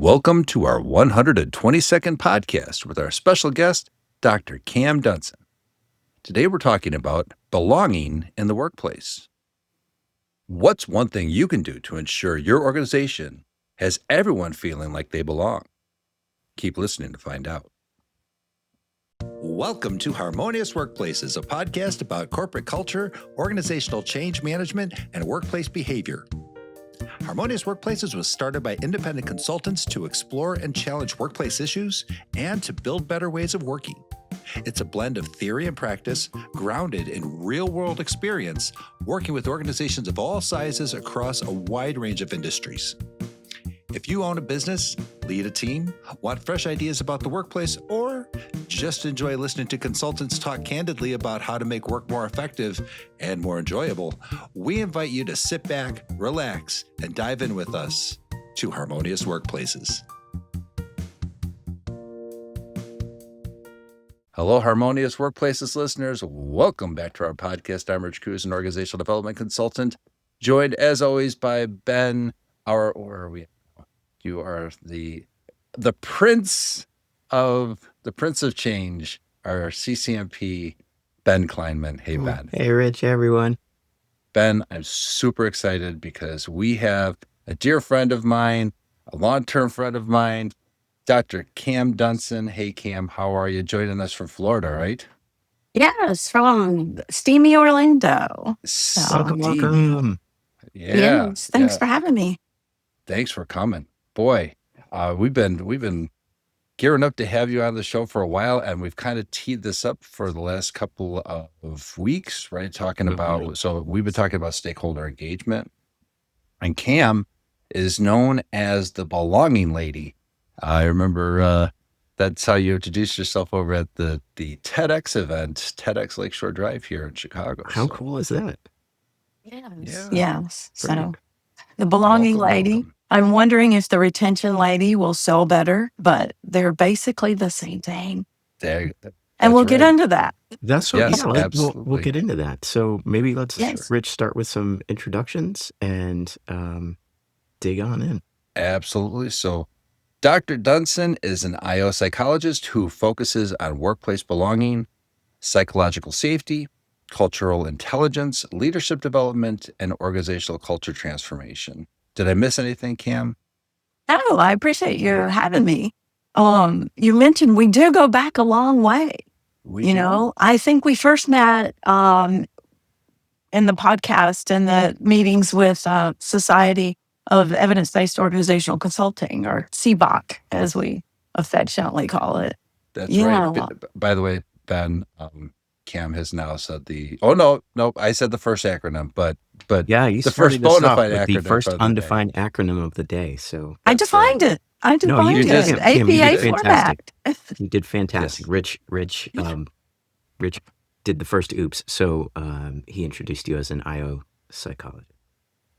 Welcome to our 122nd podcast with our special guest, Dr. Cam Dunson. Today we're talking about belonging in the workplace. What's one thing you can do to ensure your organization has everyone feeling like they belong? Keep listening to find out. Welcome to Harmonious Workplaces, a podcast about corporate culture, organizational change management, and workplace behavior. Harmonious Workplaces was started by independent consultants to explore and challenge workplace issues and to build better ways of working. It's a blend of theory and practice, grounded in real-world experience, working with organizations of all sizes across a wide range of industries. If you own a business, lead a team, want fresh ideas about the workplace, or just enjoy listening to consultants talk candidly about how to make work more effective and more enjoyable, we invite you to sit back, relax, and dive in with us to Harmonious Workplaces. Hello, Harmonious Workplaces listeners. Welcome back to our podcast. I'm Rich Cruz, an organizational development consultant, joined as always by Ben, or are we? You are the Prince of Change, our CCMP, Ben Kleinman. Hey, Ben. Hey, Rich, everyone. Ben, I'm super excited because we have a dear friend of mine, a long-term friend of mine, Dr. Cam Dunson. Hey, Cam, how are you? Joining us from Florida, right? Yes, from steamy Orlando. Welcome. Yeah. Yes, thanks for having me. Thanks for coming. Boy, we've been gearing up to have you on the show for a while, and we've kind of teed this up for the last couple of weeks, right? So we've been talking about stakeholder engagement, and Cam is known as the belonging lady. I remember that's how you introduced yourself over at the TEDx event, TEDx Lakeshore Drive here in Chicago. How cool is that? Yes. So the belonging lady. I'm wondering if the retention lady will sell better, but they're basically the same thing. And we'll get into that. That's what, absolutely. We'll get into that. So maybe let's, Rich, start with some introductions and dig on in. Absolutely. So Dr. Dunson is an IO psychologist who focuses on workplace belonging, psychological safety, cultural intelligence, leadership development, and organizational culture transformation. Did I miss anything, Cam? No, I appreciate you having me. You mentioned we do go back a long way. I think we first met in the podcast and the meetings with Society of Evidence-Based Organizational Consulting, or CBOC, as we affectionately call it. That's right. By the way, Ben, Cam has now said I said the first acronym, but you the first bona fide acronym, the first undefined acronym of the day. So I defined it. You did. APA format. You did fantastic. Yes. Rich did the first oops. So he introduced you as an IO psychologist,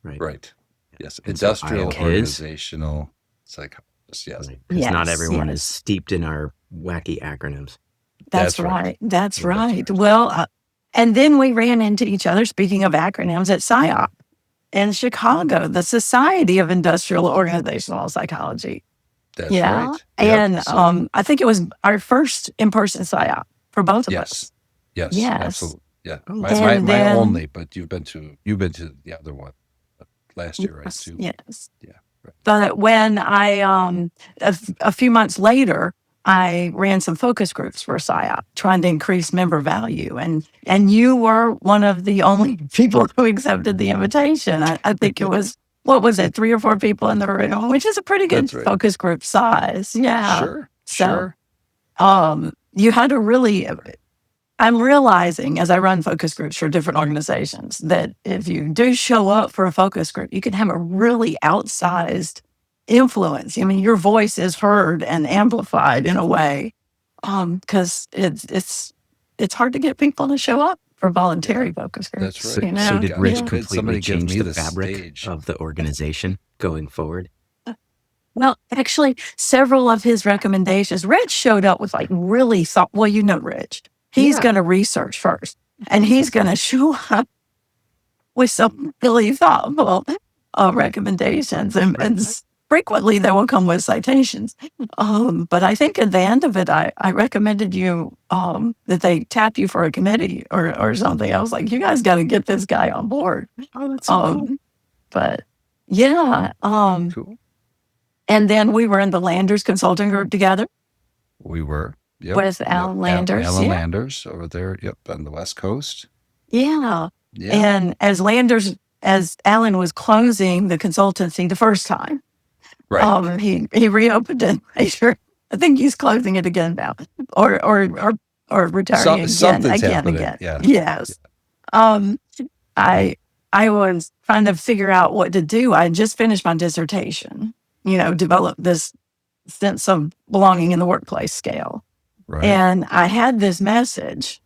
right? Right. Yes. Industrial organizational psychologist. Yes. Right. Because not everyone is steeped in our wacky acronyms. That's right. That's right. Well, and then we ran into each other, speaking of acronyms, at SIOP in Chicago, the Society of Industrial Organizational Psychology. That's right. And I think it was our first in-person SIOP for both of us. Yes, absolutely. Yeah. My only, but you've been to the other one last year, right? Too. Yes. Yeah. Right. But when I, a few months later, I ran some focus groups for SIOP, trying to increase member value. And you were one of the only people who accepted the invitation. I think it was, 3 or 4 people in the room, which is a pretty good focus group size. Yeah. Sure. You had to really, I'm realizing as I run focus groups for different organizations that if you do show up for a focus group, you can have a really outsized influence. I mean, your voice is heard and amplified in a way, because it's hard to get people to show up for voluntary focus groups. That's right. So did Rich completely change the fabric of the organization going forward? Well, actually, several of his recommendations, Rich showed up with really Rich. He's going to research first, and he's going to show up with some really thoughtful recommendations. And frequently they will come with citations. But I think at the end of it, I recommended you that they tap you for a committee or something. I was like, you guys got to get this guy on board. Oh, that's so cool. But yeah, Cool. and then we were in the Landers Consulting Group together We were. Yep. with Alan Landers. Alan yeah. Landers over there. Yep. On the West Coast. Yeah. Yeah. And as Alan was closing the consultancy the first time, Right. he reopened it later. I think he's closing it again now, or retiring Something's again. happening. Yeah. Yes. I was trying to figure out what to do. I had just finished my dissertation. Developed this sense of belonging in the workplace scale, Right. and I had this message,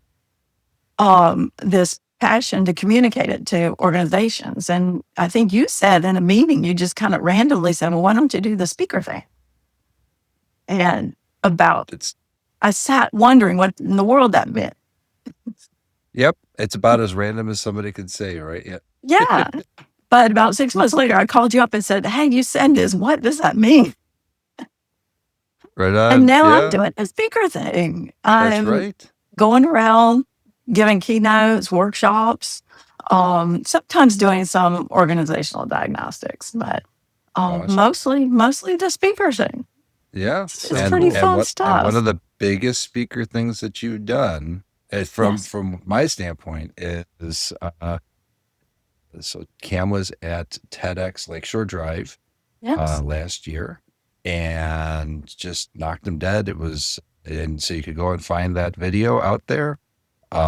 this passion to communicate it to organizations. And I think you said in a meeting, you just kind of randomly said, well, why don't you do the speaker thing? And I sat wondering what in the world that meant. Yep. It's about as random as somebody could say, right? Yeah. Yeah. But about 6 months later, I called you up and said, hey, you said this. What does that mean? Right on. And now yeah. I'm doing a speaker thing. That's I'm right. going around giving keynotes, workshops, sometimes doing some organizational diagnostics, but Awesome. mostly the speaker thing. Yeah. It's pretty fun stuff. And one of the biggest speaker things that you've done, from my standpoint, is so Cam was at TEDx Lakeshore Drive Yes. last year and just knocked him dead. And so you could go and find that video out there. We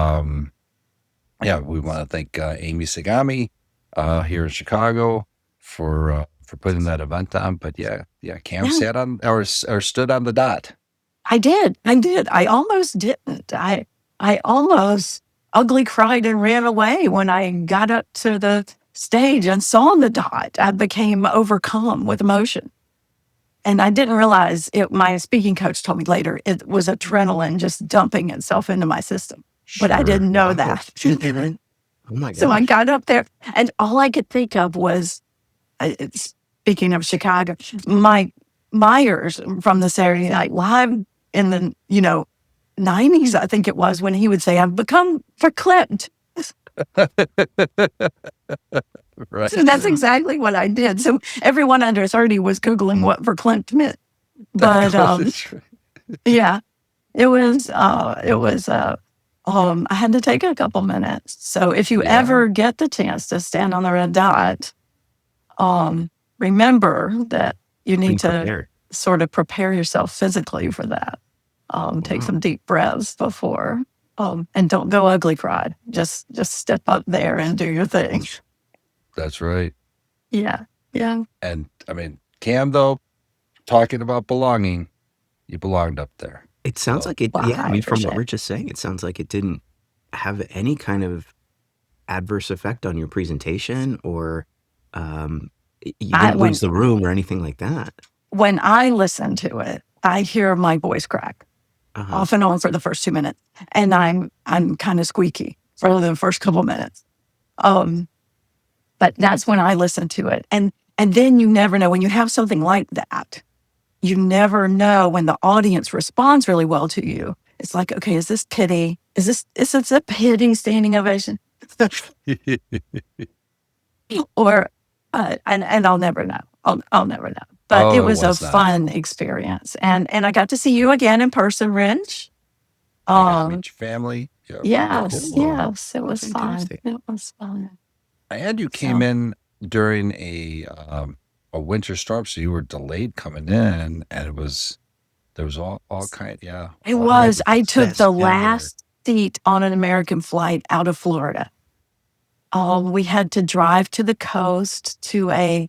want to thank Amy Sagami here in Chicago for putting that event on. But Cam sat on or stood on the dot. I did. I almost didn't. I almost ugly cried and ran away when I got up to the stage and saw the dot. I became overcome with emotion. And I didn't realize it. My speaking coach told me later it was adrenaline just dumping itself into my system. But I didn't know that. Oh my God. So I got up there and all I could think of was, speaking of Chicago, Mike Myers from the Saturday Night Live in the, 90s, I think it was, when he would say, I've become verklempt. Right. So that's exactly what I did. So everyone under 30 was Googling what verklempt meant. But yeah, it was, I had to take a couple minutes. So if you ever get the chance to stand on the red dot, remember that you need to sort of prepare yourself physically for that. Take some deep breaths before, and don't go ugly cried. Just step up there and do your thing. That's right. Yeah. And I mean, Cam, though, talking about belonging, you belonged up there. It sounds like it. Wow, Yeah, I mean, from what appreciate we're just saying, it sounds like it didn't have any kind of adverse effect on your presentation, or you didn't lose the room or anything like that. When I listen to it, I hear my voice crack off and on for the first 2 minutes, and I'm kind of squeaky for the first couple minutes. But that's when I listen to it, and then you never know when you have something like that. You never know when the audience responds really well to you. It's like, okay, is this pity? Is this a pity standing ovation? Or and I'll never know. I'll never know. But it was a fun experience, and I got to see you again in person, Rich. I got to meet your family. Yep. Yes, Cool. yes, it was Fantastic. fun. It was fun. And you came in during a winter storm, so you were delayed coming in, and there was all kind. Yeah, It was. I took the last seat on an American flight out of Florida. We had to drive to the coast to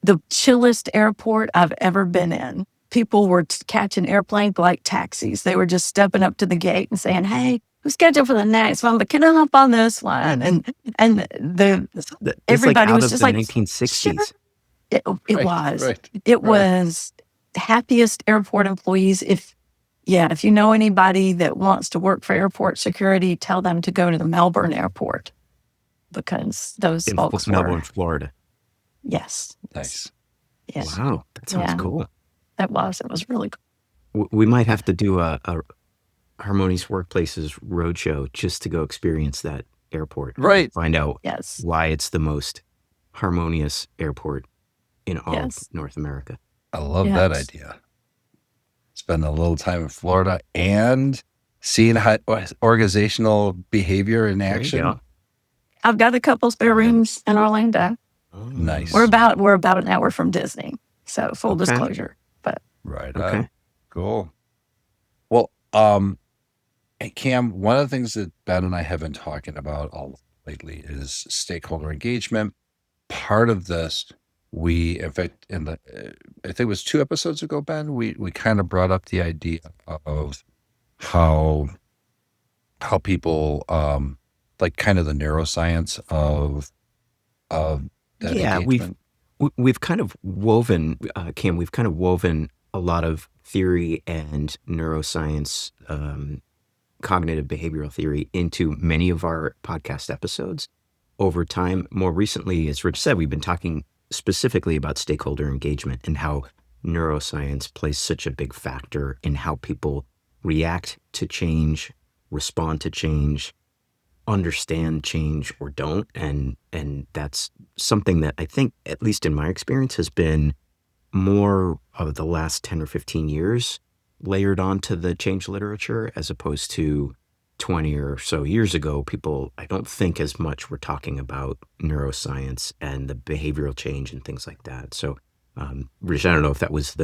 the chillest airport I've ever been in. People were catching airplanes like taxis. They were just stepping up to the gate and saying, "Hey, we're scheduled for the next one, but can I hop on this one?" And everybody was just like, 1960s. Sure. It was. Right. It was the happiest airport employees. If you know anybody that wants to work for airport security, tell them to go to the Melbourne airport, because those folks Melbourne, were. Florida. Yes. Nice. Yes. Wow, that sounds Yeah, cool. it was really cool. We might have to do a Harmonious Workplaces roadshow just to go experience that airport. Right. Find out Yes. why it's the most harmonious airport in all of Yes. North America. I love that Yes. idea. Spend a little time in Florida and seeing how organizational behavior in There you action. go. I've got a couple spare rooms in Orlando. Oh, Nice. We're about an hour from Disney. So full Okay. disclosure. But Right on. Okay. Cool. Well, hey, Cam, one of the things that Ben and I have been talking about a lot lately is stakeholder engagement. Part of this, in fact, I think it was 2 episodes ago, Ben, we kind of brought up the idea of how people, like kind of the neuroscience of that Yeah, engagement. we've kind of woven, Cam, we've kind of woven a lot of theory and neuroscience, cognitive behavioral theory into many of our podcast episodes over time. More recently, as Rich said, we've been talking specifically about stakeholder engagement and how neuroscience plays such a big factor in how people react to change, respond to change, understand change or don't. And that's something that I think, at least in my experience, has been more of the last 10 or 15 years layered onto the change literature, as opposed to 20 or so years ago. People, I don't think as much were talking about neuroscience and the behavioral change and things like that. So, Rich, I don't know if that was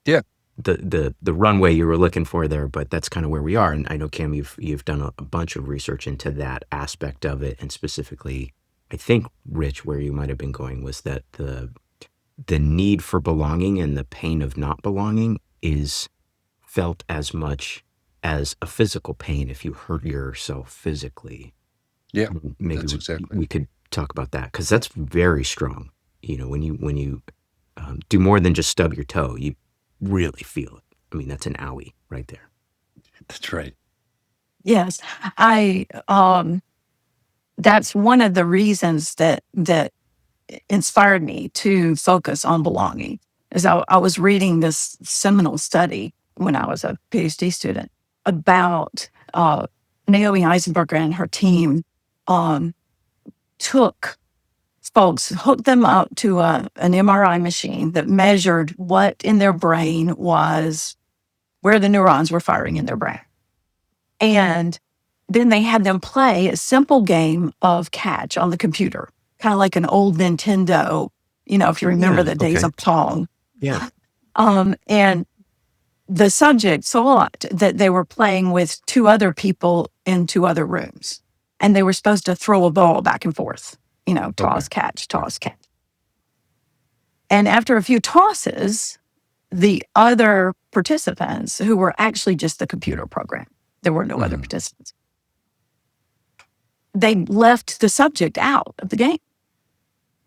Yeah. the runway you were looking for there, but that's kind of where we are. And I know, Cam, you've done a bunch of research into that aspect of it, and specifically, I think, Rich, where you might have been going was that the need for belonging and the pain of not belonging is felt as much as a physical pain if you hurt yourself physically. Yeah, Maybe that's exactly. we could talk about that, because that's very strong. You know, when you do more than just stub your toe, you really feel it. I mean, that's an owie right there. That's right. yes, that's one of the reasons that inspired me to focus on belonging. Is I was reading this seminal study when I was a PhD student about Naomi Eisenberger and her team took folks, hooked them up to an MRI machine that measured what in their brain was, where the neurons were firing in their brain. And then they had them play a simple game of catch on the computer, kind of like an old Nintendo, if you remember the days of Pong. Yeah. And the subject thought that they were playing with 2 other people in 2 other rooms, and they were supposed to throw a ball back and forth, toss, catch, toss, catch. And after a few tosses, the other participants, who were actually just the computer program, there were no other participants, they left the subject out of the game.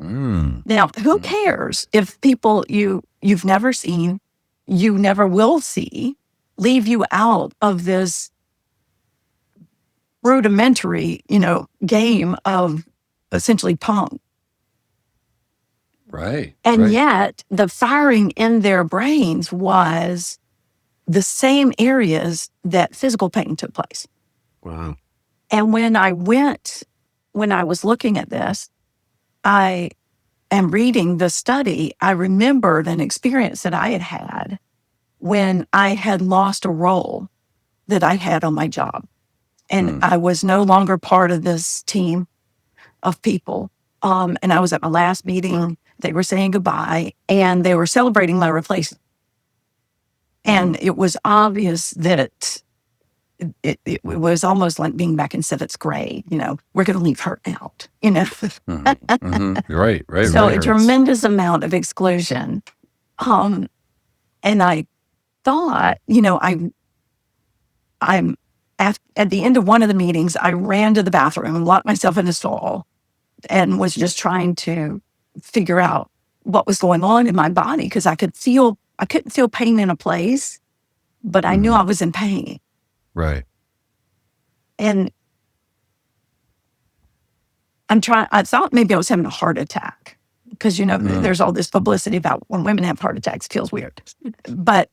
Now, who cares if people you've never seen, you never will see, leave you out of this rudimentary, game of essentially Pong? Right. And yet the firing in their brains was the same areas that physical pain took place. Wow. And when I was looking at this, I am reading the study, I remembered an experience that I had had when I had lost a role that I had on my job. And I was no longer part of this team of people. And I was at my last meeting. They were saying goodbye, and they were celebrating my replacement. And it was obvious that it was almost like being back in 7th grade. We're going to leave her out, Right. So a tremendous amount of exclusion. And I thought, I'm at the end of one of the meetings, I ran to the bathroom and locked myself in a stall and was just trying to figure out what was going on in my body, because I couldn't feel pain in a place, but I knew I was in pain. Right. And I thought maybe I was having a heart attack, because, there's all this publicity about when women have heart attacks, it feels weird. But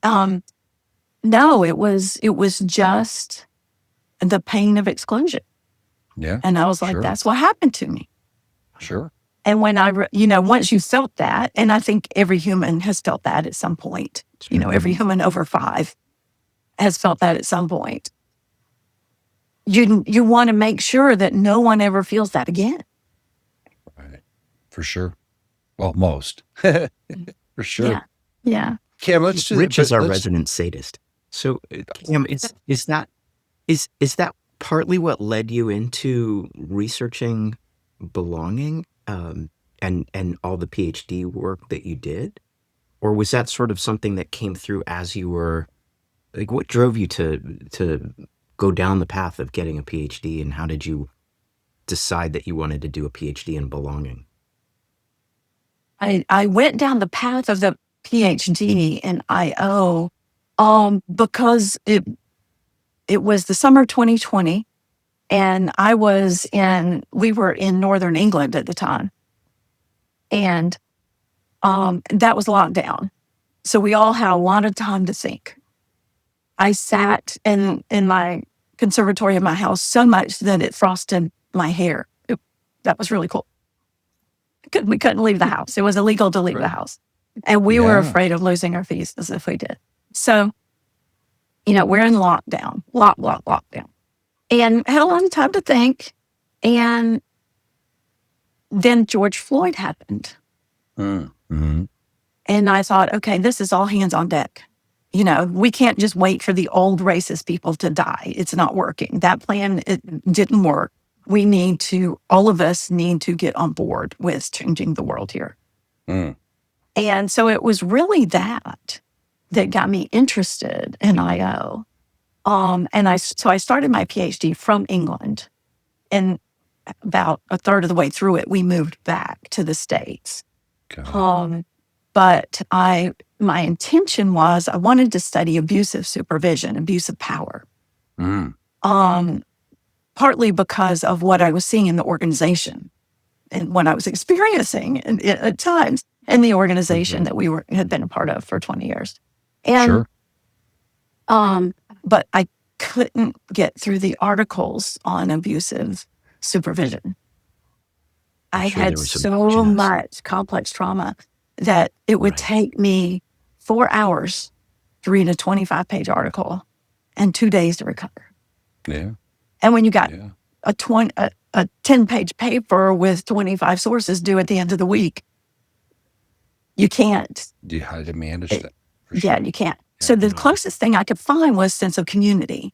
no, it was just the pain of exclusion. Yeah. And I was like, Sure. that's what happened to me. Sure. And when once you felt that, and I think every human has felt that at some point, every human over 5 has felt that at some point. You want to make sure that no one ever feels that again. Right. For sure. Well, most. For sure. Yeah. Cam, let's do Rich is our resident sadist. So, Cam, is that partly what led you into researching belonging and all the PhD work that you did? Or was that sort of something that came through as you were, like, what drove you to go down the path of getting a PhD, and how did you decide that you wanted to do a PhD in belonging? I went down the path of the PhD in IO because it was the summer of 2020, and we were in northern England at the time, and that was locked down. So we all had a lot of time to think. I sat in my conservatory of my house so much that it frosted my hair. That was really cool. We couldn't leave the house. It was illegal to leave the house. And we were afraid of losing our visas if we did. So, we're in lockdown, lockdown. And had a lot of time to think. And then George Floyd happened. Mm-hmm. And I thought, okay, this is all hands on deck. We can't just wait for the old racist people to die. It's not working. That plan, it didn't work. All of us need to get on board with changing the world here. Mm. And so it was really that got me interested in IO. And I started my PhD from England, and about a third of the way through it, we moved back to the States. But my intention was I wanted to study abusive supervision, abusive power. Mm. Partly because of what I was seeing in the organization and what I was experiencing at times in the organization that we had been a part of for 20 years. And, but I couldn't get through the articles on abusive supervision. I had so much complex trauma that it would take me 4 hours to read a 25-page article and 2 days to recover. Yeah. And when you got a 10-page paper with 25 sources due at the end of the week, you can't. You had to manage that. Yeah, you can't. Yeah. So the closest thing I could find was sense of community.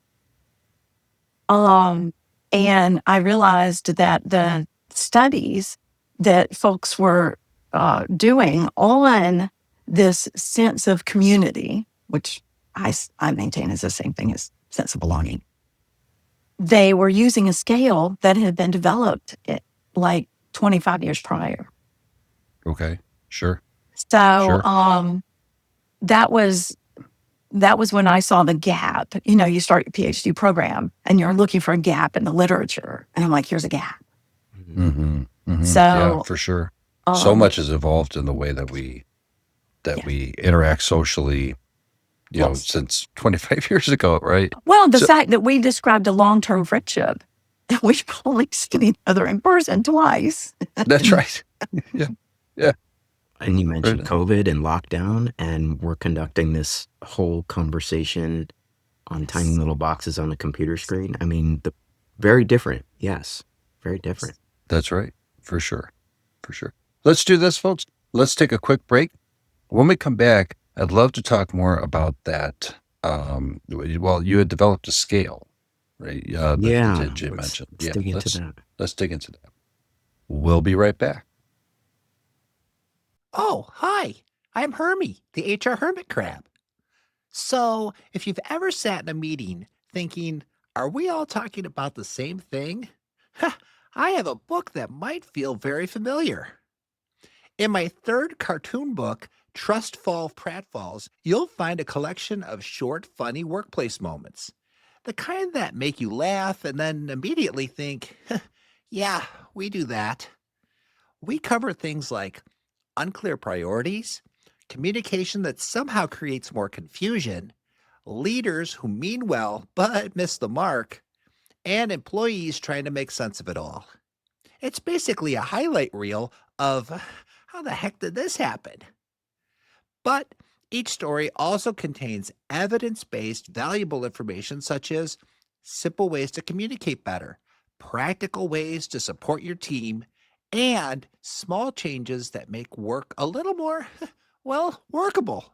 And I realized that the studies that folks were doing on this sense of community, which I maintain is the same thing as sense of belonging, they were using a scale that had been developed like 25 years prior. Okay, sure. So that was when I saw the gap. You start your PhD program and you're looking for a gap in the literature. And I'm like, here's a gap. Mm-hmm. Mm-hmm. So yeah, for sure. So much has evolved in the way that we interact socially, since 25 years ago, right? Well, the fact that we described a long-term friendship, we've only seen each other in person twice. That's right. Yeah. And you mentioned COVID and lockdown, and we're conducting this whole conversation on tiny little boxes on the computer screen. I mean, very different. Yes, very different. That's right. For sure. Let's do this, folks. Let's take a quick break. When we come back, I'd love to talk more about that. You had developed a scale, right? That you mentioned. Let's dig into that. Let's dig into that. We'll be right back. Oh, hi. I'm Hermie, the HR Hermit Crab. So, if you've ever sat in a meeting thinking, are we all talking about the same thing? I have a book that might feel very familiar. In my third cartoon book, Trust Fall Pratfalls, you'll find a collection of short, funny workplace moments. The kind that make you laugh and then immediately think, yeah, we do that. We cover things like unclear priorities, communication that somehow creates more confusion, leaders who mean well but miss the mark, and employees trying to make sense of it all. It's basically a highlight reel of how the heck did this happen? But each story also contains evidence based, valuable information such as simple ways to communicate better, practical ways to support your team, and small changes that make work a little more, well, workable.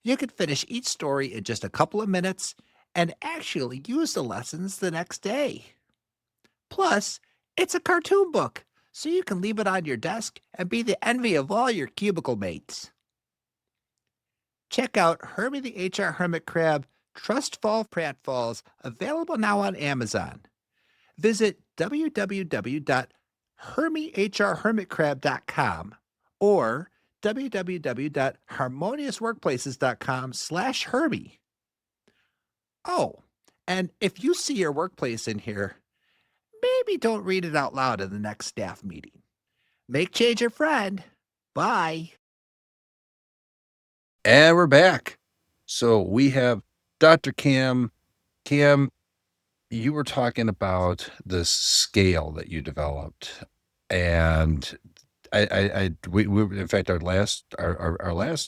You can finish each story in just a couple of minutes and actually use the lessons the next day. Plus, it's a cartoon book, so you can leave it on your desk and be the envy of all your cubicle mates. Check out Herbie the HR Hermit Crab Trust Fall Pratfalls, available now on Amazon. Visit www.hermiehrhermitcrab.com or www.harmoniousworkplaces.com/Herbie. Oh, and if you see your workplace in here, maybe don't read it out loud in the next staff meeting. Make change your friend. Bye. And we're back. So we have Dr. Cam. Cam, you were talking about this scale that you developed, and we in fact our last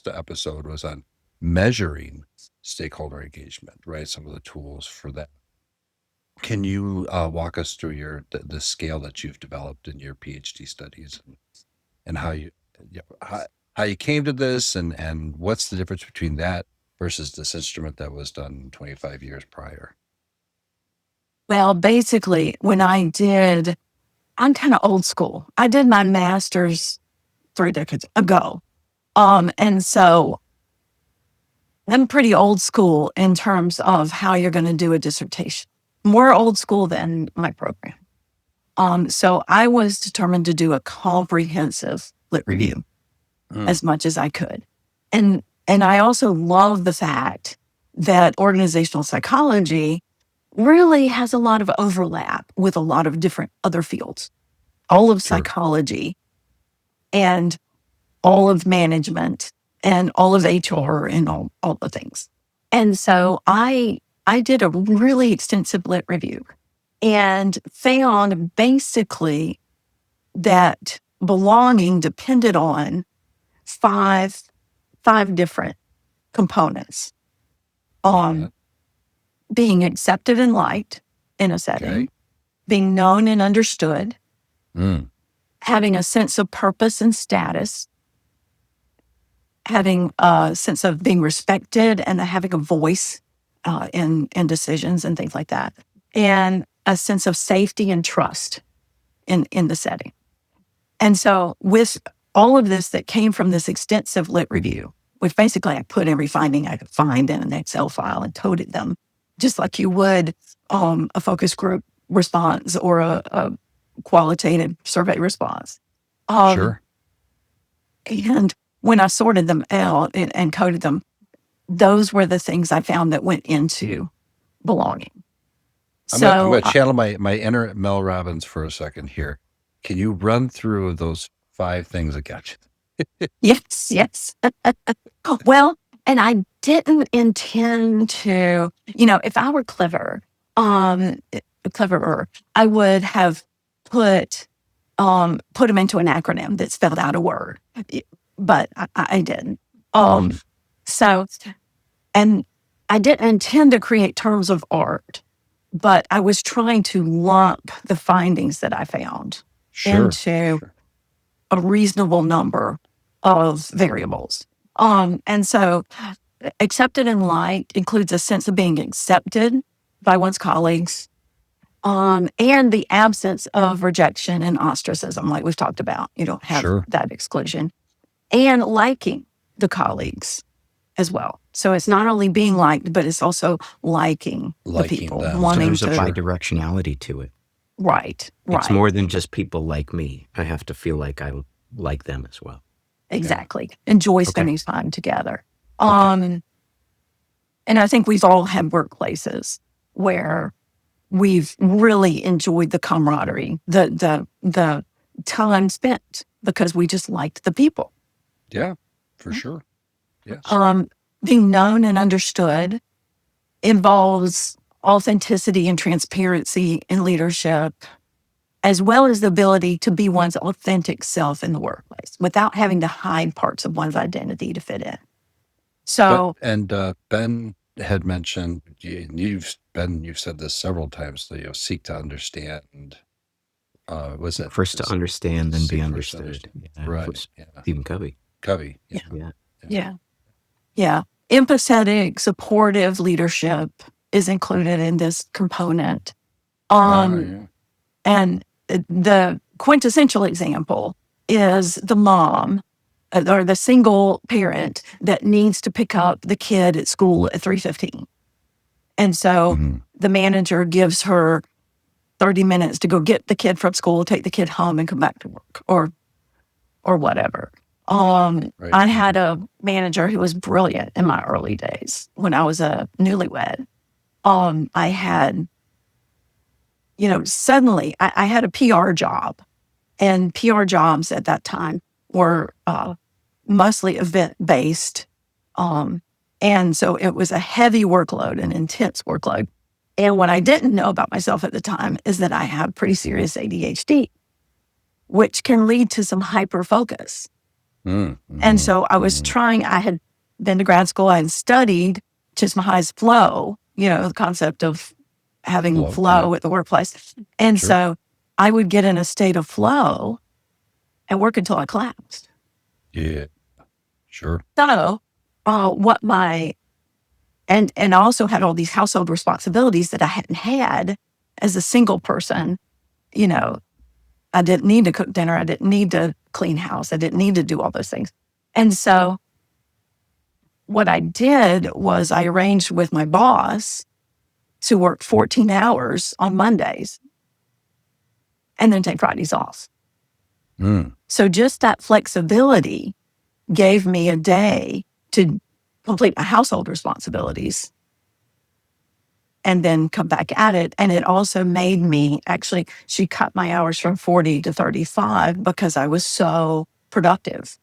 episode was on measuring stakeholder engagement, right? Some of the tools for that. Can you walk us through the scale that you've developed in your PhD studies and how you came to this and what's the difference between that versus this instrument that was done 25 years prior? Well, basically, I'm kind of old school. I did my master's 3 decades ago. And so I'm pretty old school in terms of how you're going to do a dissertation. More old school than my program. So I was determined to do a comprehensive lit review as much as I could. And I also love the fact that organizational psychology really has a lot of overlap with a lot of different other fields. All of psychology and all of management and all of HR and all the things. And so I did a really extensive lit review and found basically that belonging depended on five different components. Being accepted and liked in a setting, being known and understood, having a sense of purpose and status, having a sense of being respected and having a voice in decisions and things like that, and a sense of safety and trust in the setting. And so with all of this that came from this extensive lit review, which basically I put every finding I could find in an Excel file and coded them, just like you would a focus group response or a qualitative survey response. And when I sorted them out and coded them, those were the things I found that went into belonging. I'm going to channel my inner Mel Robbins for a second here. Can you run through those 5 things again? Yes. Well, and I didn't intend to, if I were cleverer, I would have put them into an acronym that spelled out a word, but I didn't. So, and I didn't intend to create terms of art, but I was trying to lump the findings that I found into a reasonable number of variables. And so accepted and liked includes a sense of being accepted by one's colleagues, and the absence of rejection and ostracism, like we've talked about. You don't have that exclusion. And liking the colleagues as well. So it's not only being liked, but it's also liking the people. Wanting so there's a bidirectionality to it. Right. It's more than just people like me. I have to feel like I like them as well. Exactly. Enjoy spending time together. And I think we've all had workplaces where we've really enjoyed the camaraderie, the time spent because we just liked the people. Yeah, for sure. Yes. Being known and understood involves authenticity and transparency in leadership, as well as the ability to be one's authentic self in the workplace without having to hide parts of one's identity to fit in. So, Ben had mentioned, you've said this several times, that seek to understand. Was it First to understand, then be seek first to understood. understand. Yeah, Right. was Yeah. Stephen Covey. Covey. Yeah. yeah. Empathetic, supportive leadership is included in this component. Yeah. And the quintessential example is the mom or the single parent that needs to pick up the kid at school at 3:15. And so the manager gives her 30 minutes to go get the kid from school, take the kid home, and come back to work or whatever. Right. I had a manager who was brilliant in my early days when I was a newlywed. I had, suddenly I had a PR job, and PR jobs at that time were mostly event-based. And so it was a heavy workload, an intense workload. And what I didn't know about myself at the time is that I have pretty serious ADHD, which can lead to some hyper-focus. And so I was I had been to grad school, I had studied Chismahi's flow, the concept of having flow at the workplace. And so I would get in a state of flow and work until I collapsed. Yeah, sure. So and I also had all these household responsibilities that I hadn't had as a single person. I didn't need to cook dinner. I didn't need to clean house. I didn't need to do all those things. And so what I did was I arranged with my boss to work 14 hours on Mondays and then take Fridays off. So just that flexibility gave me a day to complete my household responsibilities and then come back at it. And it also made me, actually, she cut my hours from 40 to 35 because I was so productive,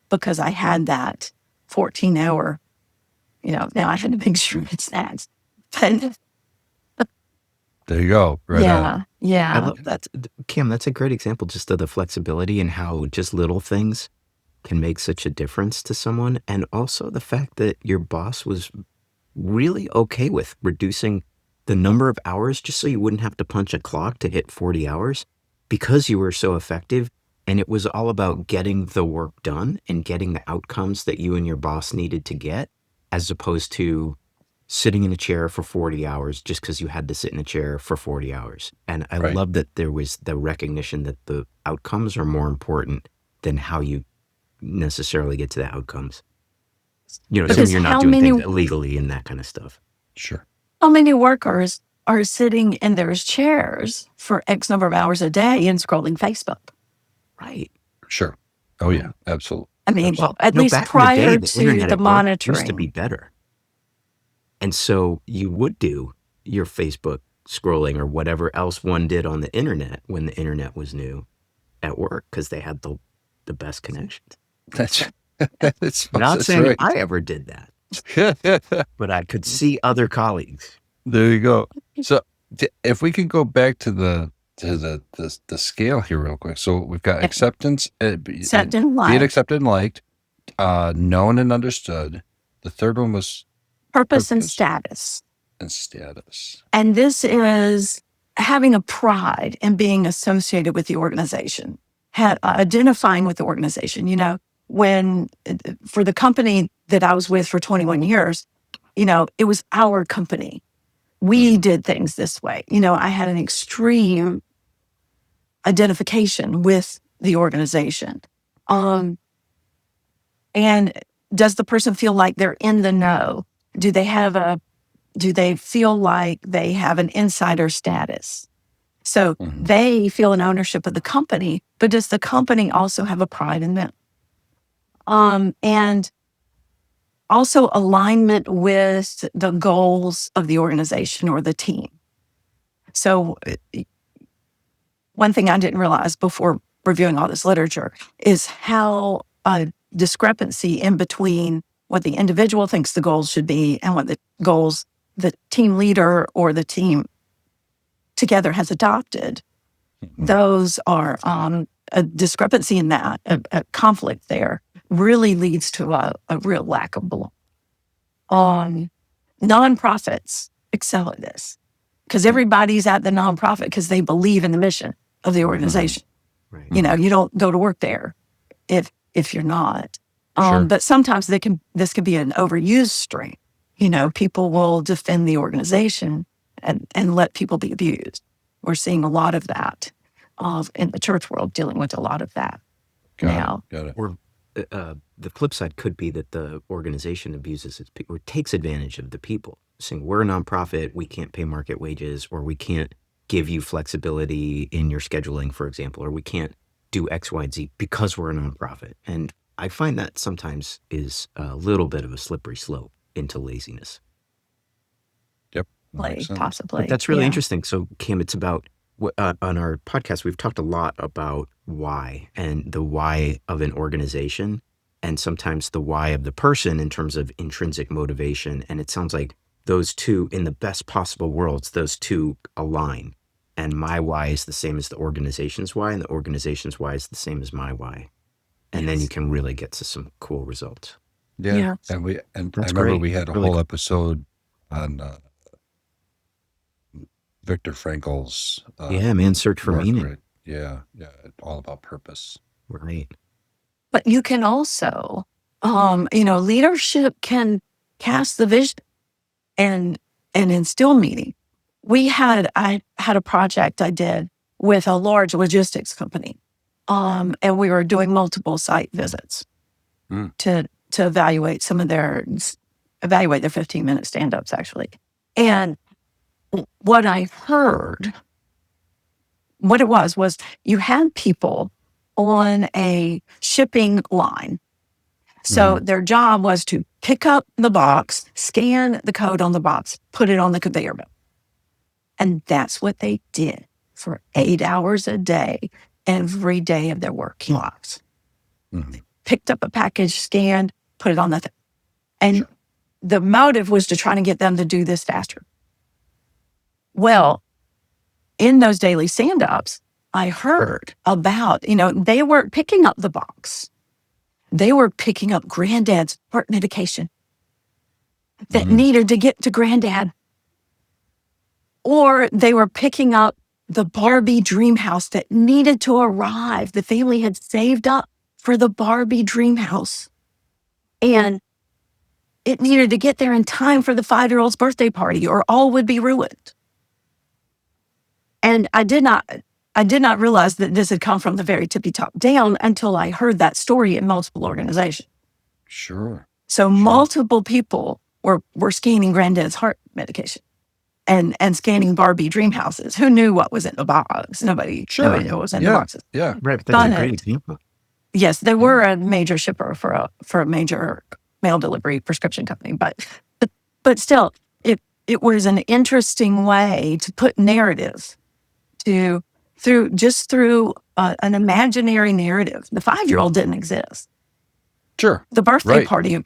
because I had that 14-hour, now I had to make sure it's snacks. But there you go. Right on. Yeah. I love that. Kim, that's a great example just of the flexibility and how just little things can make such a difference to someone. And also the fact that your boss was really okay with reducing the number of hours just so you wouldn't have to punch a clock to hit 40 hours because you were so effective. And it was all about getting the work done and getting the outcomes that you and your boss needed to get, as opposed to sitting in a chair for 40 hours just because you had to sit in a chair for 40 hours. And I love that there was the recognition that the outcomes are more important than how you necessarily get to the outcomes. So you're not doing things illegally and that kind of stuff. Sure. How many workers are sitting in their chairs for X number of hours a day and scrolling Facebook? Right. Sure. Oh, yeah. Absolutely. I mean, at least prior to the monitoring. Used to be better. And so you would do your Facebook scrolling or whatever else one did on the internet when the internet was new at work because they had the best connections. That's not saying right. I ever did that, but I could see other colleagues. There you go. So if we can go back to the scale here real quick. So we've got acceptance, being accepted and liked, known and understood. The third one was purpose and status. And this is having a pride in being associated with the organization, identifying with the organization. When for the company that I was with for 21 years, it was our company. We did things this way. I had an extreme identification with the organization. And does the person feel like they're in the know? Do they feel like they have an insider status? So they feel an ownership of the company, but does the company also have a pride in them? And also alignment with the goals of the organization or the team. So one thing I didn't realize before reviewing all this literature, is how a discrepancy in between what the individual thinks the goals should be and what the goals the team leader or the team together has adopted. Those are a discrepancy in that, a conflict there, really leads to a real lack of belonging. Nonprofits excel at this because everybody's at the nonprofit because they believe in the mission of the organization. Right. You know, you don't go to work there if you're not. Sure. But sometimes this can be an overused strength. You know, people will defend the organization and let people be abused. We're seeing a lot of that in the church world, dealing with a lot of that now. Got it. Or the flip side could be that the organization abuses its people or takes advantage of the people, saying we're a nonprofit, we can't pay market wages, or we can't give you flexibility in your scheduling, for example, or we can't do X, Y, and Z because we're a nonprofit. And I find that sometimes is a little bit of a slippery slope into laziness. Yep. That makes sense. Possibly. But that's really Yeah. interesting. So, Kim, it's about on our podcast, we've talked a lot about why and the why of an organization and sometimes the why of the person in terms of intrinsic motivation. And it sounds like those two, in the best possible worlds, those two align. And my why is the same as the organization's why, and the organization's why is the same as my why. And then you can really get to some cool results. Yeah. Yeah. And I That's remember great. we had a Really whole cool. episode on Viktor Frankl's Yeah, man's search for work, meaning. right? Yeah. All about purpose. Right. But you can also, leadership can cast the vision and instill meaning. I had a project I did with a large logistics company, and we were doing multiple site visits to evaluate their 15-minute stand-ups, actually. And what I heard, what it was you had people on a shipping line. So their job was to pick up the box, scan the code on the box, put it on the conveyor belt. And that's what they did for 8 hours a day, every day of their working lives. They picked up a package, scanned, put it on the thing. And the motive was to try to get them to do this faster. Well, in those daily stand-ups, I heard about, they weren't picking up the box. They were picking up granddad's heart medication that needed to get to granddad. Or they were picking up the Barbie dream house that needed to arrive. The family had saved up for the Barbie dream house. And it needed to get there in time for the 5-year-old's birthday party or all would be ruined. And I did not realize that this had come from the very tippy top down until I heard that story in multiple organizations. Sure. So multiple people were scanning granddad's heart medication and scanning Barbie dream houses. Who knew what was in the box? Nobody knew what was in the boxes. Yeah. Right. But that's Done a great it. example. Yes, they were a major shipper for a major mail delivery prescription company, but still, it was an interesting way to put narrative through an imaginary narrative. The 5-year-old didn't exist. Sure. The birthday Right. party,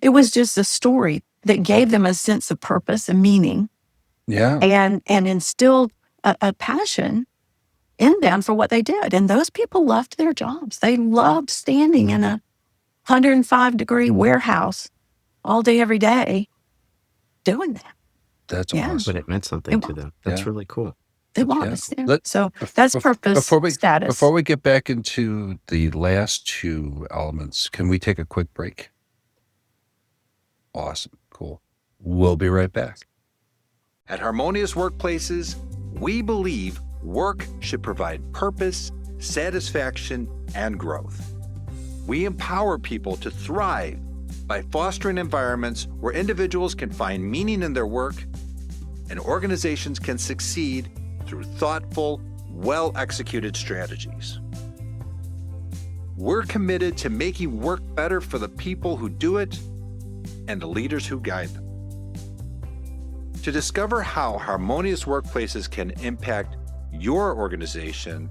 it was just a story that gave them a sense of purpose and meaning, Yeah. and instilled a passion in them for what they did. And those people loved their jobs. They loved standing in a 105-degree warehouse all day, every day, doing that. That's Yeah. awesome. But it meant something It to was. them. That's Yeah. really cool. It was. Yeah. Yeah. So that's purpose, status. Before we get back into the last two elements, can we take a quick break? Awesome. Cool. We'll be right back. At Harmonious Workplaces, we believe work should provide purpose, satisfaction, and growth. We empower people to thrive by fostering environments where individuals can find meaning in their work and organizations can succeed through thoughtful, well-executed strategies. We're committed to making work better for the people who do it and the leaders who guide them. To discover how Harmonious Workplaces can impact your organization,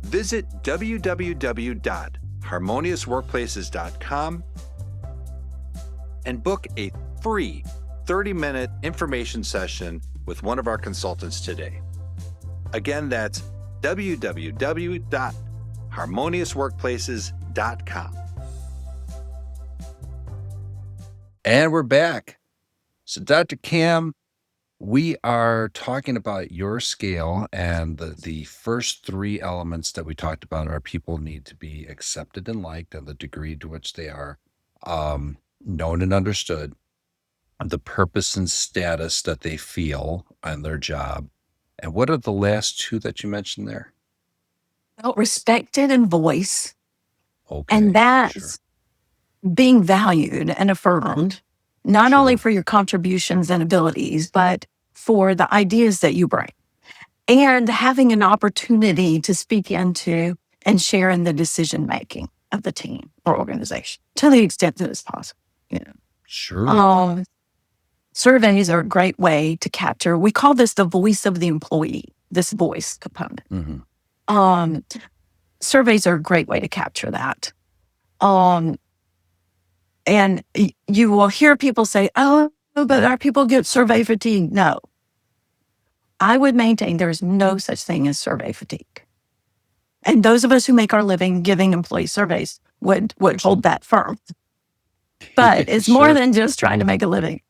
Visit www.harmoniousworkplaces.com and book a free 30-minute information session with one of our consultants today. Again, that's www.harmoniousworkplaces.com. And we're back. So, Dr. Cam, we are talking about your scale, and the first three elements that we talked about are people need to be accepted and liked, and the degree to which they are known and understood, the purpose and status that they feel on their job. And what are the last two that you mentioned there? Felt respected and voice. Okay. And that's Sure. being valued and affirmed, not Sure. only for your contributions and abilities, but for the ideas that you bring. And having an opportunity to speak into and share in the decision making of the team or organization to the extent that it's possible. Sure. Surveys are a great way to capture. We call this the voice of the employee, this voice component. Mm-hmm. Surveys are a great way to capture that. And you will hear people say, oh, but our people get survey fatigue. No. I would maintain there is no such thing as survey fatigue. And those of us who make our living giving employee surveys would hold that firm. But it's more Sure. than just trying to make a living.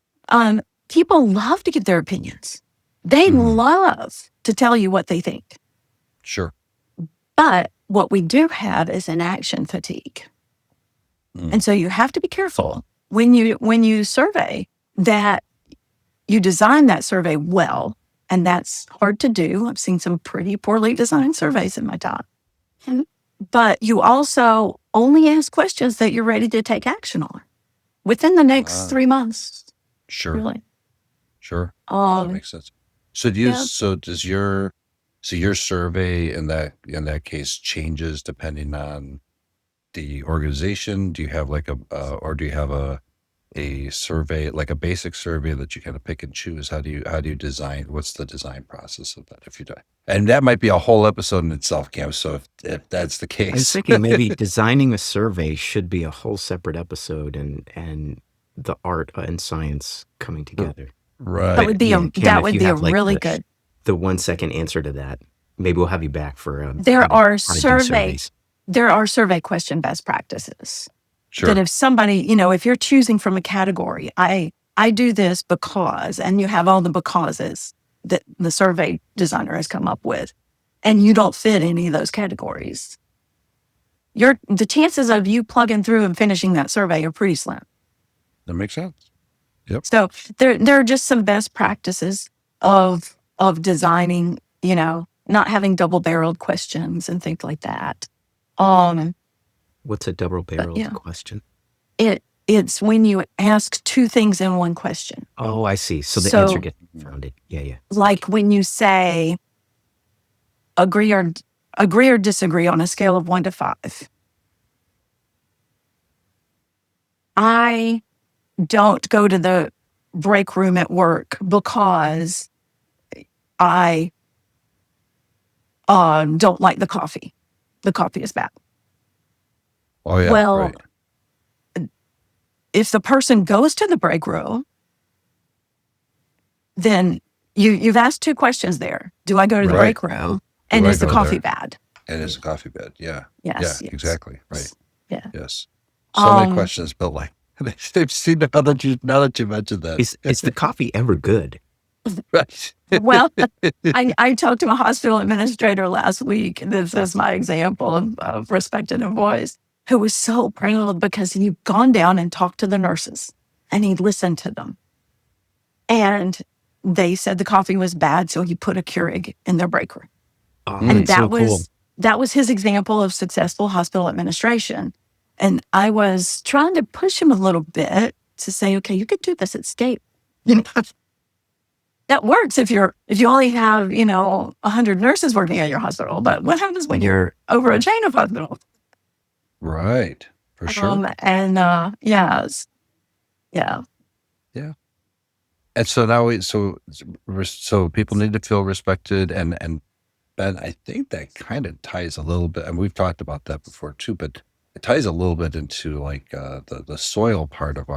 People love to give their opinions. They Mhm. love to tell you what they think. Sure. But what we do have is an action fatigue. Mm. And so you have to be careful when you survey that you design that survey well. And that's hard to do. I've seen some pretty poorly designed surveys in my time. But you also only ask questions that you're ready to take action on within the next 3 months. Sure. Really. Sure. That makes sense. So yeah. does your survey in that case changes depending on the organization? Do you have like or do you have a survey, like a basic survey that you kind of pick and choose? How do you design? What's the design process of that? If you do, and that might be a whole episode in itself, Cam. So if that's the case, I was thinking maybe designing a survey should be a whole separate episode, and the art and science coming together. right? That would be Cam, if you have, like, really the- good. The 1 second answer to that. Maybe we'll have you back for There how to- are how to do surveys. There are survey question best practices. Sure. That if somebody, if you're choosing from a category, I do this because, and you have all the becauses that the survey designer has come up with, and you don't fit any of those categories, the chances of you plugging through and finishing that survey are pretty slim. That makes sense. Yep. So there are just some best practices of designing, not having double-barreled questions and things like that. What's a double-barreled yeah. question? It's when you ask two things in one question. Oh, I see. So the answer gets founded. Yeah. Like when you say agree or disagree on a scale of 1 to 5. I don't go to the break room at work because I don't like the coffee. The coffee is bad. Oh yeah. Well, right. if the person goes to the break room, then you've asked two questions there. Do I go to the Right. break room? And Do I is the go coffee there? bad? And it's a coffee bed. Yeah. Yes. Yeah. Exactly. Right. Yeah. Yes. So many Um, questions, but like they've seen now that you mentioned that. Is the coffee ever good? Right. Well, I talked to a hospital administrator last week. This is my example of respected and voice, who was so proud because he'd gone down and talked to the nurses and he listened to them. And they said the coffee was bad, so he put a Keurig in their break room. Oh, And that's so cool. that was his example of successful hospital administration. And I was trying to push him a little bit to say, okay, you could do this at state. That works if you only have, 100 nurses working at your hospital. But what happens when you're over a chain of hospitals? Right. For sure. Yes. Yeah. And so now so people need to feel respected and Ben, I think that kind of ties a little bit, and we've talked about that before too, but it ties a little bit into like the soil part of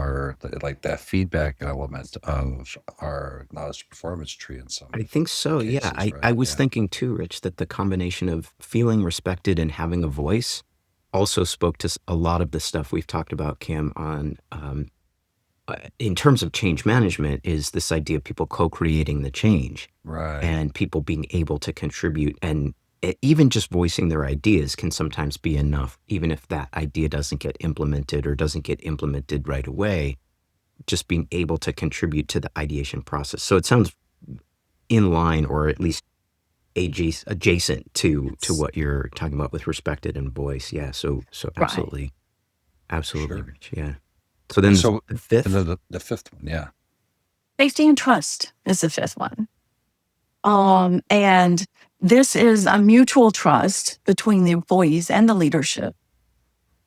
like that feedback element of our knowledge performance tree in some I think so. Yeah. cases, I right? was Yeah. thinking too, Rich, that the combination of feeling respected and having a voice also spoke to a lot of the stuff we've talked about, Cam, on in terms of change management, is this idea of people co-creating the change Right. and people being able to contribute, and even just voicing their ideas can sometimes be enough, even if that idea doesn't get implemented or doesn't get implemented right away. Just being able to contribute to the ideation process. So it sounds in line, or at least adjacent to what you're talking about with respected and voice. Yeah. So Right. absolutely, absolutely, Sure. Rich. Yeah. So then So the fifth. and then the fifth one, yeah. Safety and trust is the fifth one. And this is a mutual trust between the employees and the leadership.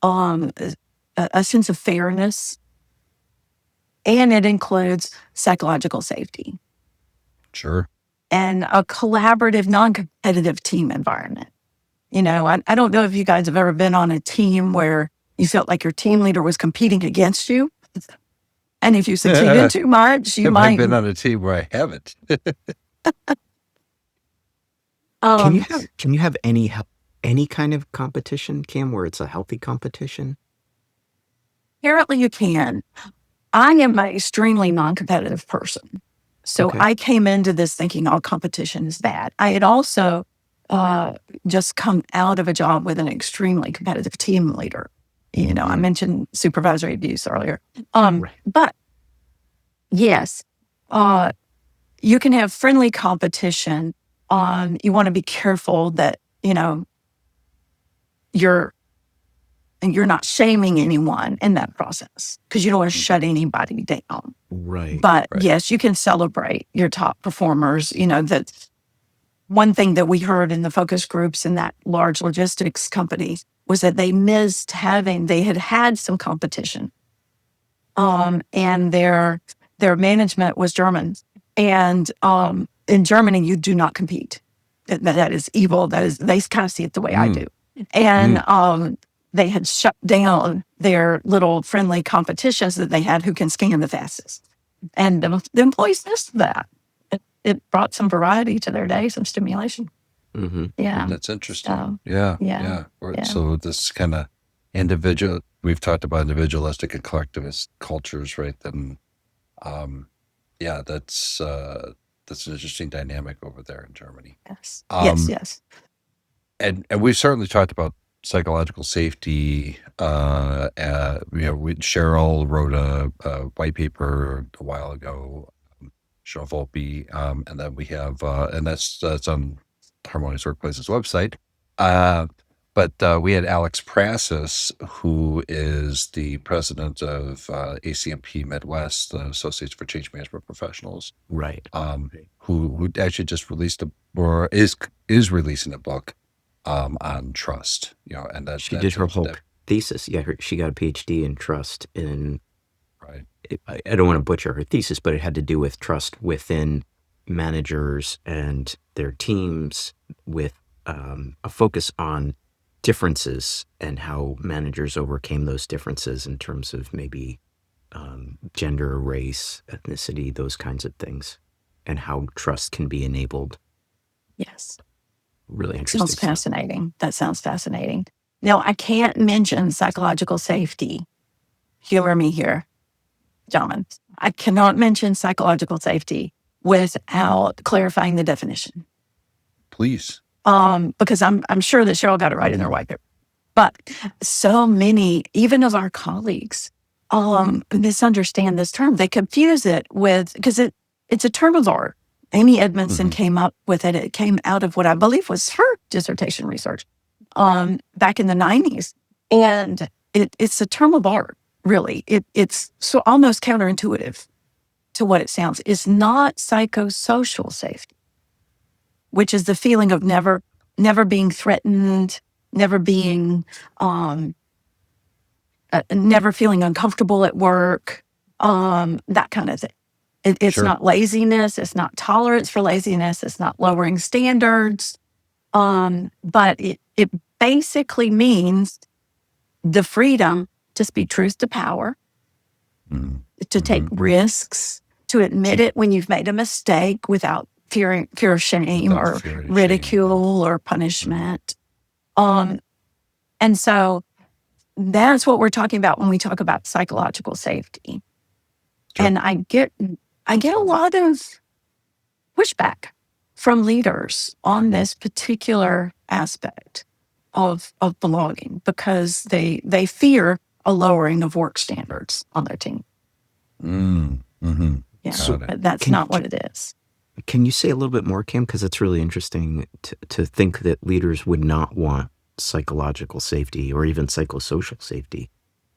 A sense of fairness, and it includes psychological safety Sure. and a collaborative, non-competitive team environment. I don't know if you guys have ever been on a team where you felt like your team leader was competing against you. And if you succeeded too much, you Have I might. been on a team where I haven't? Can you have any kind of competition, Cam, where it's a healthy competition? Apparently you can. I am an extremely non-competitive person. So Okay. I came into this thinking all competition is bad. I had also just come out of a job with an extremely competitive team leader. I mentioned supervisory abuse earlier. Right. But yes, you can have friendly competition. You want to be careful that, you're not shaming anyone in that process, because you don't want to shut anybody down. Right. But Right. yes, you can celebrate your top performers. That one thing that we heard in the focus groups in that large logistics company was that they missed they had some competition. And their management was German. And in Germany, you do not compete. That is evil. They kind of see it the way I do. And they had shut down their little friendly competitions that they had, who can scan the fastest. And the employees missed that. It brought some variety to their day, some stimulation. Mm-hmm. Yeah. That's interesting. So, Yeah. yeah. So this kind of we've talked about individualistic and collectivist cultures, right? Then, yeah, that's an interesting dynamic over there in Germany. Yes. Um, Yes. And we've certainly talked about psychological safety. Cheryl wrote a white paper a while ago, Cheryl Volpe, and then we have, and that's on Harmonious Workplace's website. But we had Alex Prassis, who is the president of ACMP Midwest, the Association for Change Management Professionals, Right. who actually just released or is releasing a book on trust. And that She did her whole thesis. Yeah, she got a PhD in trust in. right. I don't want to butcher her thesis, but it had to do with trust within managers and their teams, with a focus on differences and how managers overcame those differences in terms of maybe gender, race, ethnicity, those kinds of things, and how trust can be enabled. Yes. Really interesting. Sounds fascinating. That sounds fascinating. Now, I can't mention psychological safety. Humor me here, gentlemen. I cannot mention psychological safety without clarifying the definition. Please. Because I'm sure that Cheryl got it right in her white paper. But so many, even of our colleagues, misunderstand this term. They confuse it with, because it's a term of art. Amy Edmondson came up with it. It came out of what I believe was her dissertation research back in the 90s. And it's a term of art, really. It's so almost counterintuitive to what it sounds. It's not psychosocial safety, which is the feeling of never being threatened, never being, never feeling uncomfortable at work, that kind of thing. It's Sure. not laziness. It's not tolerance for laziness. It's not lowering standards. But it basically means the freedom to speak truth to power, Mhm. to take risks, to admit it when you've made a mistake without fear of shame Without or fear and shame. ridicule or punishment. And so that's what we're talking about when we talk about psychological safety. Sure. And I get a lot of pushback from leaders on this particular aspect of belonging because they fear a lowering of work standards on their team. Mm-hmm. Yeah, So but that's can- not what it is. Can you say a little bit more, Kim? Because it's really interesting to think that leaders would not want psychological safety or even psychosocial safety.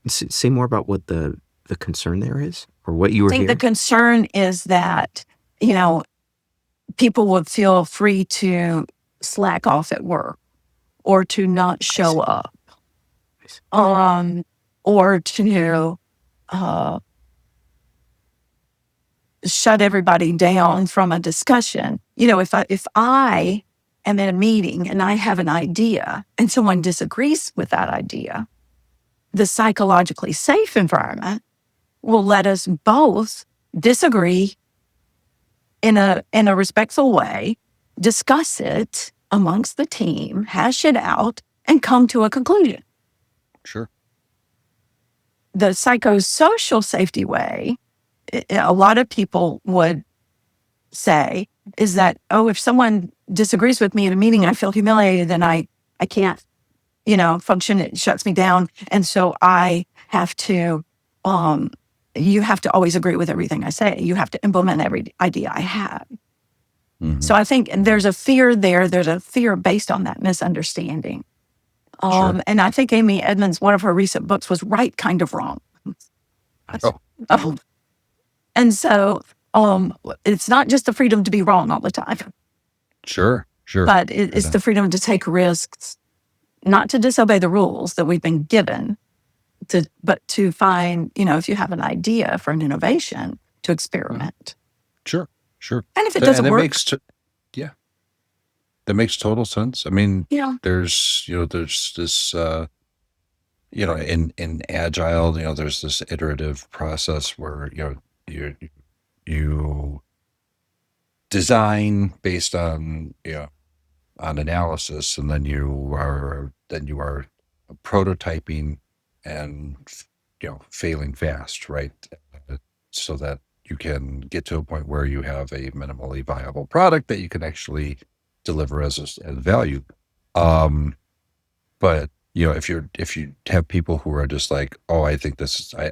Say more about what the concern there is, or what you were I think the hearing. concern is that, people would feel free to slack off at work or to not show up, or to shut everybody down from a discussion. If I am in a meeting and I have an idea and someone disagrees with that idea, the psychologically safe environment will let us both disagree in a respectful way, discuss it amongst the team, hash it out, and come to a conclusion. Sure. The psychosocial safety way, a lot of people would say, is that, if someone disagrees with me in a meeting, I feel humiliated and I can't, function. It shuts me down. And so I have to, you have to always agree with everything I say. You have to implement every idea I have. Mhm. So I think there's a fear there. There's a fear based on that misunderstanding. Sure. And I think Amy Edmonds, one of her recent books was Right Kind of Wrong. Oh. And so it's not just the freedom to be wrong all the time, Sure. but it's the freedom to take risks, not to disobey the rules that we've been given, but to find, if you have an idea for an innovation, to experiment. Sure. And if it doesn't work, That makes total sense. I mean, yeah, there's this, in agile, there's this iterative process where, you design based on, on analysis, and then you are prototyping and, failing fast, right? So that you can get to a point where you have a minimally viable product that you can actually deliver as value. But if you have people who are just like, oh, I think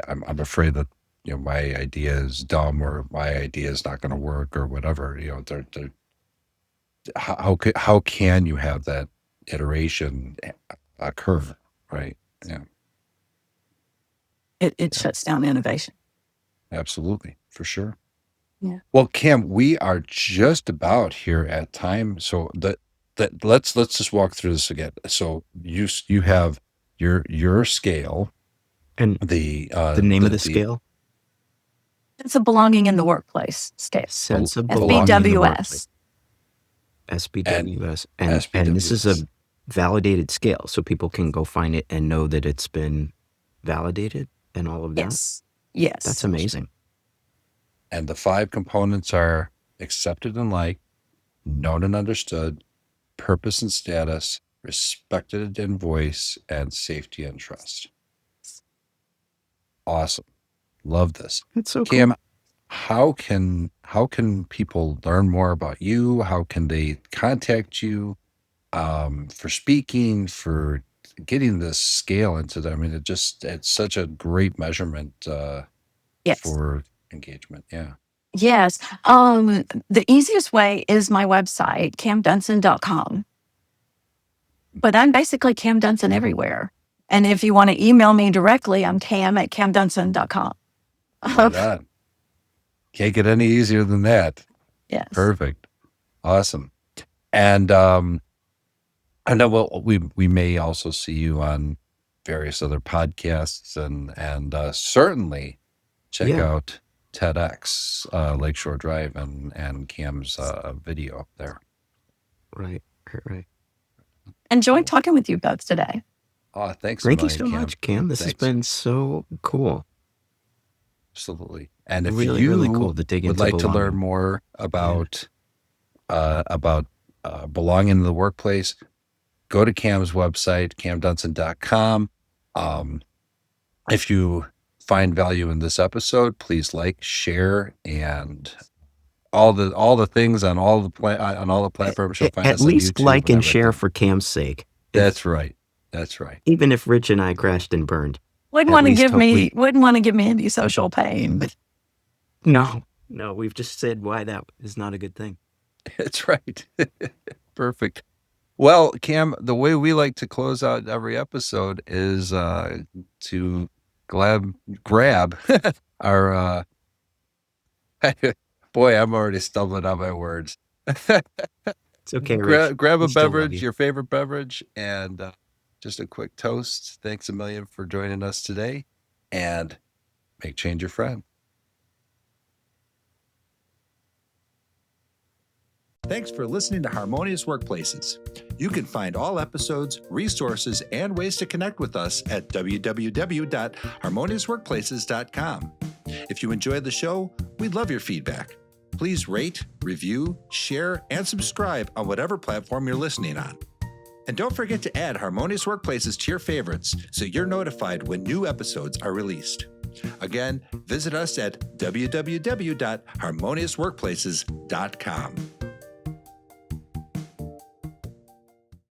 I'm afraid that my idea is dumb, or my idea is not going to work, or whatever, they're how can you have that iteration occur, right? Yeah, it shuts down innovation. absolutely, for sure. Yeah. Well, Cam, we are just about here at time, so that let's just walk through this again. So you have your scale, And the name of the scale? It's a belonging in the workplace scale. Sense of belonging belonging. in the SBWS. SBWS. And this is a validated scale, so people can go find it and know that it's been validated and all of that. Yes. That's amazing. And the 5 components are accepted and liked, known and understood, purpose and status, respected and voice, and safety and trust. Awesome. Love this. It's so Cam, cool. how can people learn more about you? How can they contact you for speaking, for getting this scale into them? I mean, it's such a great measurement for engagement. Yeah. Yes. The easiest way is my website, camdunson.com. But I'm basically Cam Dunson everywhere. And if you want to email me directly, I'm cam@camdunson.com. Right on. Can't get any easier than that. Yes. Perfect. Awesome. And I know we may also see you on various other podcasts, and certainly check out TEDx Lakeshore Drive and Cam's video up there. Right. enjoyed talking with you both today. Oh, thanks. Thank you Mike, so much, Cam. This has Thanks. been so cool. Absolutely. And if Really, you really cool to dig would into like to learn belonging. more about belonging in the workplace, go to Cam's website, camdunson.com. If you find value in this episode, please like, share, and all the things on all the platforms. You'll find At us on least YouTube like and share everything. for Cam's sake. That's right. That's right. Even if Rich and I crashed and burned. Wouldn't At want to least give me hopefully- wouldn't want to give me any social pain, but No, we've just said why that is not a good thing. That's right. Perfect. Well, Cam, the way we like to close out every episode is to grab our boy, I'm already stumbling on my words. It's okay, Rich. Grab We a still love beverage, you. your favorite beverage, and just a quick toast. Thanks a million for joining us today, and make change your friend. Thanks for listening to Harmonious Workplaces. You can find all episodes, resources, and ways to connect with us at www.harmoniousworkplaces.com. If you enjoyed the show, we'd love your feedback. Please rate, review, share, and subscribe on whatever platform you're listening on. And don't forget to add Harmonious Workplaces to your favorites so you're notified when new episodes are released. Again, visit us at www.harmoniousworkplaces.com.